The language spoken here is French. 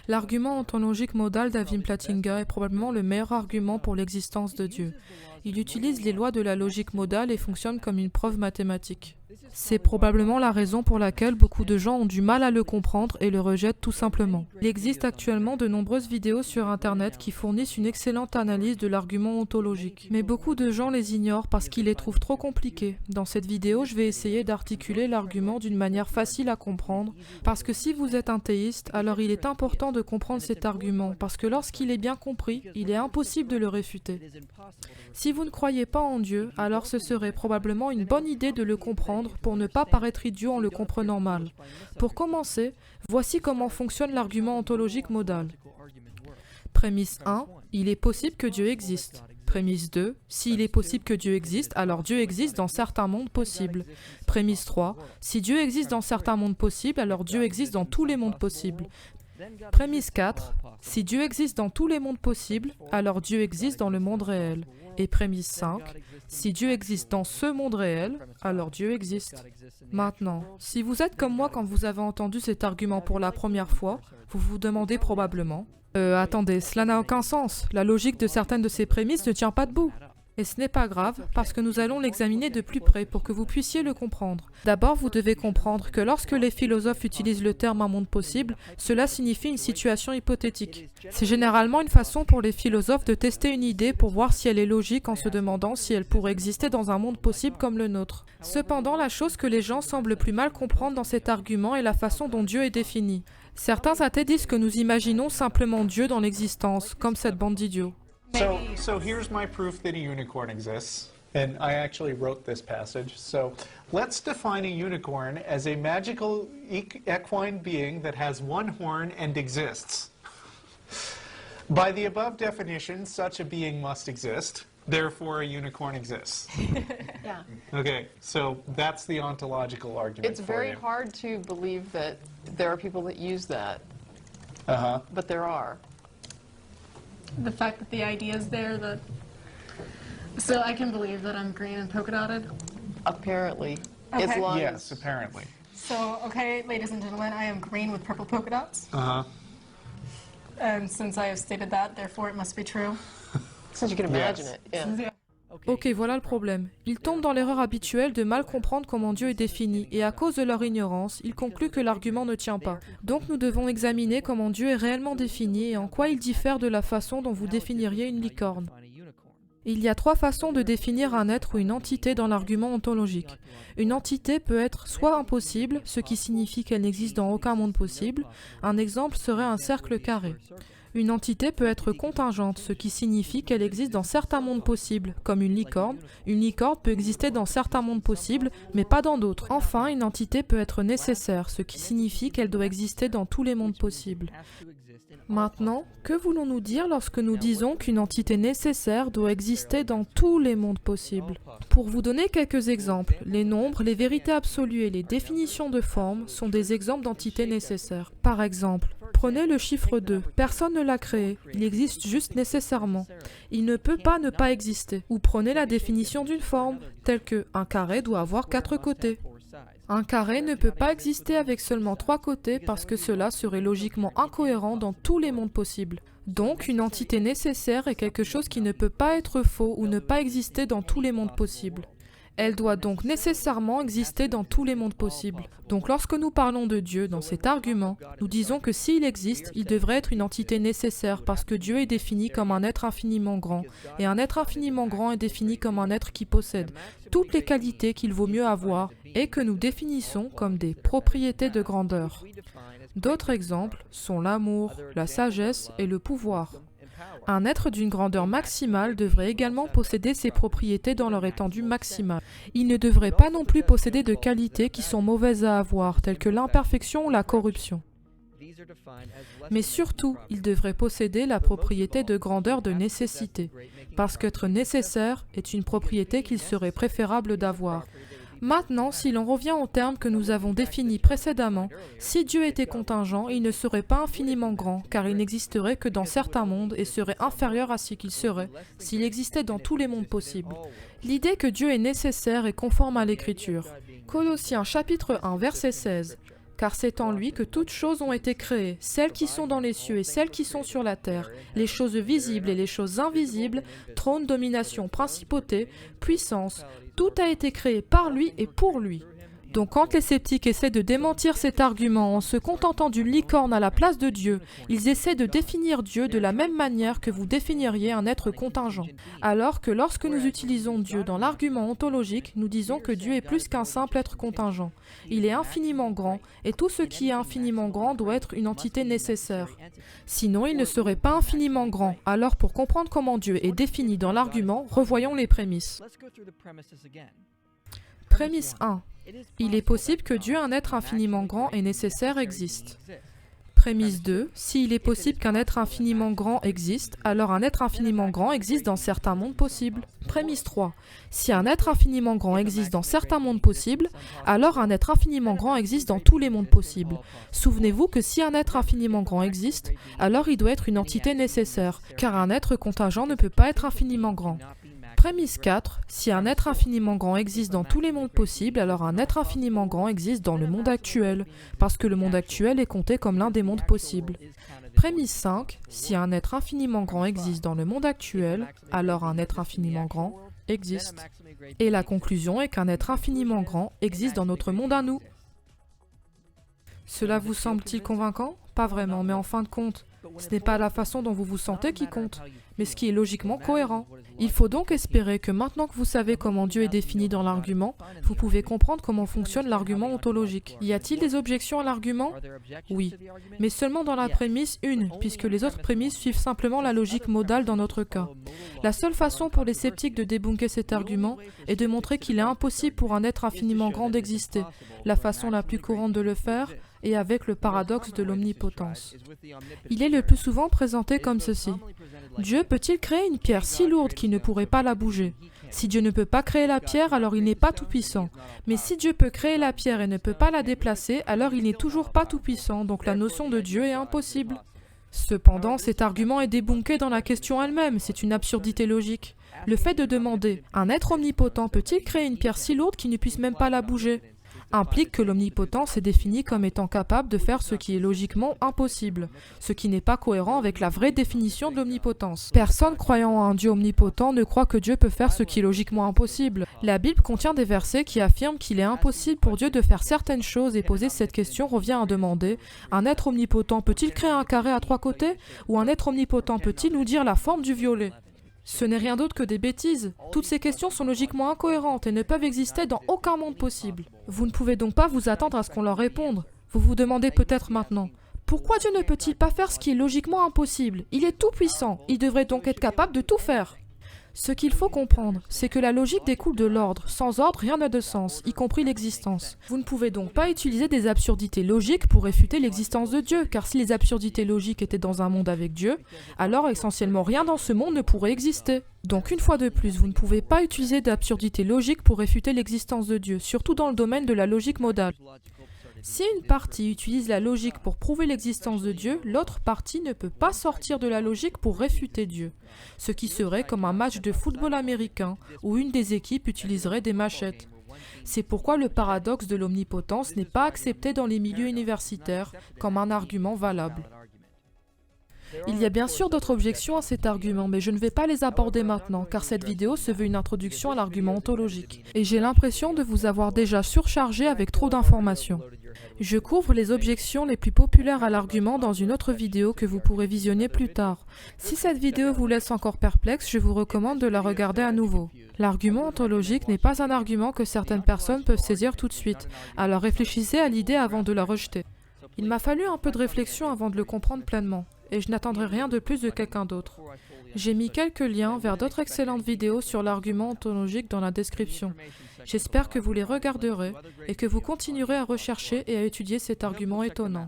L'argument ontologique modal d'Avim Plantinga est probablement le meilleur argument pour l'existence de Dieu. Il utilise les lois de la logique modale et fonctionne comme une preuve mathématique. C'est probablement la raison pour laquelle beaucoup de gens ont du mal à le comprendre et le rejettent tout simplement. Il existe actuellement de nombreuses vidéos sur Internet qui fournissent une excellente analyse de l'argument ontologique. Mais beaucoup de gens les ignorent parce qu'ils les trouvent trop compliqués. Dans cette vidéo, je vais essayer d'articuler l'argument d'une manière facile à comprendre, parce que si vous êtes un théiste, alors il est important de comprendre cet argument, parce que lorsqu'il est bien compris, il est impossible de le réfuter. Si vous ne croyez pas en Dieu, alors ce serait probablement une bonne idée de le comprendre pour ne pas paraître idiot en le comprenant mal. Pour commencer, voici comment fonctionne l'argument ontologique modal. Prémisse 1, il est possible que Dieu existe. Prémisse 2, s'il est possible que Dieu existe, alors Dieu existe dans certains mondes possibles. Prémisse 3, si Dieu existe dans certains mondes possibles, alors Dieu existe dans tous les mondes possibles. Prémisse 4, si Dieu existe dans tous les mondes possibles, alors Dieu existe dans le monde réel. Et prémisse 5, si Dieu existe dans ce monde réel, alors Dieu existe. Maintenant, si vous êtes comme moi quand vous avez entendu cet argument pour la première fois, vous vous demandez probablement « attendez, cela n'a aucun sens, la logique de certaines de ces prémices ne tient pas debout ». Et ce n'est pas grave, parce que nous allons l'examiner de plus près pour que vous puissiez le comprendre. D'abord, vous devez comprendre que lorsque les philosophes utilisent le terme « un monde possible », cela signifie une situation hypothétique. C'est généralement une façon pour les philosophes de tester une idée pour voir si elle est logique en se demandant si elle pourrait exister dans un monde possible comme le nôtre. Cependant, la chose que les gens semblent plus mal comprendre dans cet argument est la façon dont Dieu est défini. Certains athées disent que nous imaginons simplement Dieu dans l'existence, comme cette bande d'idiots. So here's my proof that a unicorn exists, and I actually wrote this passage. So let's define a unicorn as a magical equine being that has one horn and exists. By the above definition, such a being must exist. Therefore, a unicorn exists. Yeah. Okay, so that's the ontological argument. It's very hard to believe that there are people that use that, but there are. The fact that the idea is there, that so I can believe that I'm green and polka dotted. Apparently. Okay. As long Yes, as apparently. So, okay, ladies and gentlemen, I am green with purple polka dots. And since I have stated that, therefore it must be true. since you can imagine Yes. it. Yeah. Yeah. Ok, voilà le problème. Ils tombent dans l'erreur habituelle de mal comprendre comment Dieu est défini, et à cause de leur ignorance, ils concluent que l'argument ne tient pas. Donc nous devons examiner comment Dieu est réellement défini et en quoi il diffère de la façon dont vous définiriez une licorne. Il y a 3 façons de définir un être ou une entité dans l'argument ontologique. Une entité peut être soit impossible, ce qui signifie qu'elle n'existe dans aucun monde possible. Un exemple serait un cercle carré. Une entité peut être contingente, ce qui signifie qu'elle existe dans certains mondes possibles, comme une licorne. Une licorne peut exister dans certains mondes possibles, mais pas dans d'autres. Enfin, une entité peut être nécessaire, ce qui signifie qu'elle doit exister dans tous les mondes possibles. Maintenant, que voulons-nous dire lorsque nous disons qu'une entité nécessaire doit exister dans tous les mondes possibles? Pour vous donner quelques exemples, les nombres, les vérités absolues et les définitions de forme sont des exemples d'entités nécessaires. Par exemple, prenez le chiffre 2. Personne ne l'a créé, il existe juste nécessairement. Il ne peut pas ne pas exister. Ou prenez la définition d'une forme, telle que un carré doit avoir 4 côtés. Un carré ne peut pas exister avec seulement 3 côtés parce que cela serait logiquement incohérent dans tous les mondes possibles. Donc, une entité nécessaire est quelque chose qui ne peut pas être faux ou ne pas exister dans tous les mondes possibles. Elle doit donc nécessairement exister dans tous les mondes possibles. Donc lorsque nous parlons de Dieu dans cet argument, nous disons que s'il existe, il devrait être une entité nécessaire parce que Dieu est défini comme un être infiniment grand. Et un être infiniment grand est défini comme un être qui possède toutes les qualités qu'il vaut mieux avoir et que nous définissons comme des propriétés de grandeur. D'autres exemples sont l'amour, la sagesse et le pouvoir. Un être d'une grandeur maximale devrait également posséder ces propriétés dans leur étendue maximale. Il ne devrait pas non plus posséder de qualités qui sont mauvaises à avoir, telles que l'imperfection ou la corruption. Mais surtout, il devrait posséder la propriété de grandeur de nécessité, parce qu'être nécessaire est une propriété qu'il serait préférable d'avoir. Maintenant, si l'on revient aux termes que nous avons définis précédemment, si Dieu était contingent, il ne serait pas infiniment grand, car il n'existerait que dans certains mondes et serait inférieur à ce qu'il serait s'il existait dans tous les mondes possibles. L'idée que Dieu est nécessaire est conforme à l'Écriture. Colossiens chapitre 1, verset 16. car c'est en lui que toutes choses ont été créées, celles qui sont dans les cieux et celles qui sont sur la terre, les choses visibles et les choses invisibles, trône, domination, principauté, puissance, tout a été créé par lui et pour lui. Donc quand les sceptiques essaient de démentir cet argument en se contentant d'une licorne à la place de Dieu, ils essaient de définir Dieu de la même manière que vous définiriez un être contingent. Alors que lorsque nous utilisons Dieu dans l'argument ontologique, nous disons que Dieu est plus qu'un simple être contingent. Il est infiniment grand, et tout ce qui est infiniment grand doit être une entité nécessaire. Sinon, il ne serait pas infiniment grand. Alors pour comprendre comment Dieu est défini dans l'argument, revoyons les prémices. Prémisse 1. Il est possible que Dieu, un être infiniment grand et nécessaire, existe. Prémisse 2. S'il est possible qu'un être infiniment grand existe, alors un être infiniment grand existe dans certains mondes possibles. Prémisse 3. Si un être infiniment grand existe dans certains mondes possibles, alors un être infiniment grand existe dans tous les mondes possibles. Souvenez-vous que si un être infiniment grand existe, alors il doit être une entité nécessaire, car un être contingent ne peut pas être infiniment grand. Prémisse 4. Si un être infiniment grand existe dans tous les mondes possibles, alors un être infiniment grand existe dans le monde actuel, parce que le monde actuel est compté comme l'un des mondes possibles. Prémisse 5. Si un être infiniment grand existe dans le monde actuel, alors un être infiniment grand existe. Et la conclusion est qu'un être infiniment grand existe dans notre monde à nous. Cela vous semble-t-il convaincant? Pas vraiment, mais en fin de compte, ce n'est pas la façon dont vous vous sentez qui compte, mais ce qui est logiquement cohérent. Il faut donc espérer que maintenant que vous savez comment Dieu est défini dans l'argument, vous pouvez comprendre comment fonctionne l'argument ontologique. Y a-t-il des objections à l'argument? Oui, mais seulement dans la prémisse 1, puisque les autres prémisses suivent simplement la logique modale dans notre cas. La seule façon pour les sceptiques de débunker cet argument est de montrer qu'il est impossible pour un être infiniment grand d'exister. La façon la plus courante de le faire est avec le paradoxe de l'omnipotence. Il est le plus souvent présenté comme ceci. Dieu peut-il créer une pierre si lourde qu'il ne pourrait pas la bouger? Si Dieu ne peut pas créer la pierre, alors il n'est pas tout-puissant. Mais si Dieu peut créer la pierre et ne peut pas la déplacer, alors il n'est toujours pas tout-puissant, donc la notion de Dieu est impossible. Cependant, cet argument est débunké dans la question elle-même, c'est une absurdité logique. Le fait de demander « Un être omnipotent peut-il créer une pierre si lourde qu'il ne puisse même pas la bouger ?» implique que l'omnipotence est définie comme étant capable de faire ce qui est logiquement impossible, ce qui n'est pas cohérent avec la vraie définition de l'omnipotence. Personne croyant à un Dieu omnipotent ne croit que Dieu peut faire ce qui est logiquement impossible. La Bible contient des versets qui affirment qu'il est impossible pour Dieu de faire certaines choses et poser cette question revient à demander « Un être omnipotent peut-il créer un carré à 3 côtés? Ou un être omnipotent peut-il nous dire la forme du violet ?» Ce n'est rien d'autre que des bêtises. Toutes ces questions sont logiquement incohérentes et ne peuvent exister dans aucun monde possible. Vous ne pouvez donc pas vous attendre à ce qu'on leur réponde. Vous vous demandez peut-être maintenant, pourquoi Dieu ne peut-il pas faire ce qui est logiquement impossible? Il est tout puissant, il devrait donc être capable de tout faire. Ce qu'il faut comprendre, c'est que la logique découle de l'ordre. Sans ordre, rien n'a de sens, y compris l'existence. Vous ne pouvez donc pas utiliser des absurdités logiques pour réfuter l'existence de Dieu, car si les absurdités logiques étaient dans un monde avec Dieu, alors essentiellement rien dans ce monde ne pourrait exister. Donc une fois de plus, vous ne pouvez pas utiliser d'absurdités logiques pour réfuter l'existence de Dieu, surtout dans le domaine de la logique modale. Si une partie utilise la logique pour prouver l'existence de Dieu, l'autre partie ne peut pas sortir de la logique pour réfuter Dieu. Ce qui serait comme un match de football américain, où une des équipes utiliserait des machettes. C'est pourquoi le paradoxe de l'omnipotence n'est pas accepté dans les milieux universitaires comme un argument valable. Il y a bien sûr d'autres objections à cet argument, mais je ne vais pas les aborder maintenant, car cette vidéo se veut une introduction à l'argument ontologique. Et j'ai l'impression de vous avoir déjà surchargé avec trop d'informations. Je couvre les objections les plus populaires à l'argument dans une autre vidéo que vous pourrez visionner plus tard. Si cette vidéo vous laisse encore perplexe, je vous recommande de la regarder à nouveau. L'argument ontologique n'est pas un argument que certaines personnes peuvent saisir tout de suite, alors réfléchissez à l'idée avant de la rejeter. Il m'a fallu un peu de réflexion avant de le comprendre pleinement, et je n'attendrai rien de plus de quelqu'un d'autre. J'ai mis quelques liens vers d'autres excellentes vidéos sur l'argument ontologique dans la description. J'espère que vous les regarderez et que vous continuerez à rechercher et à étudier cet argument étonnant.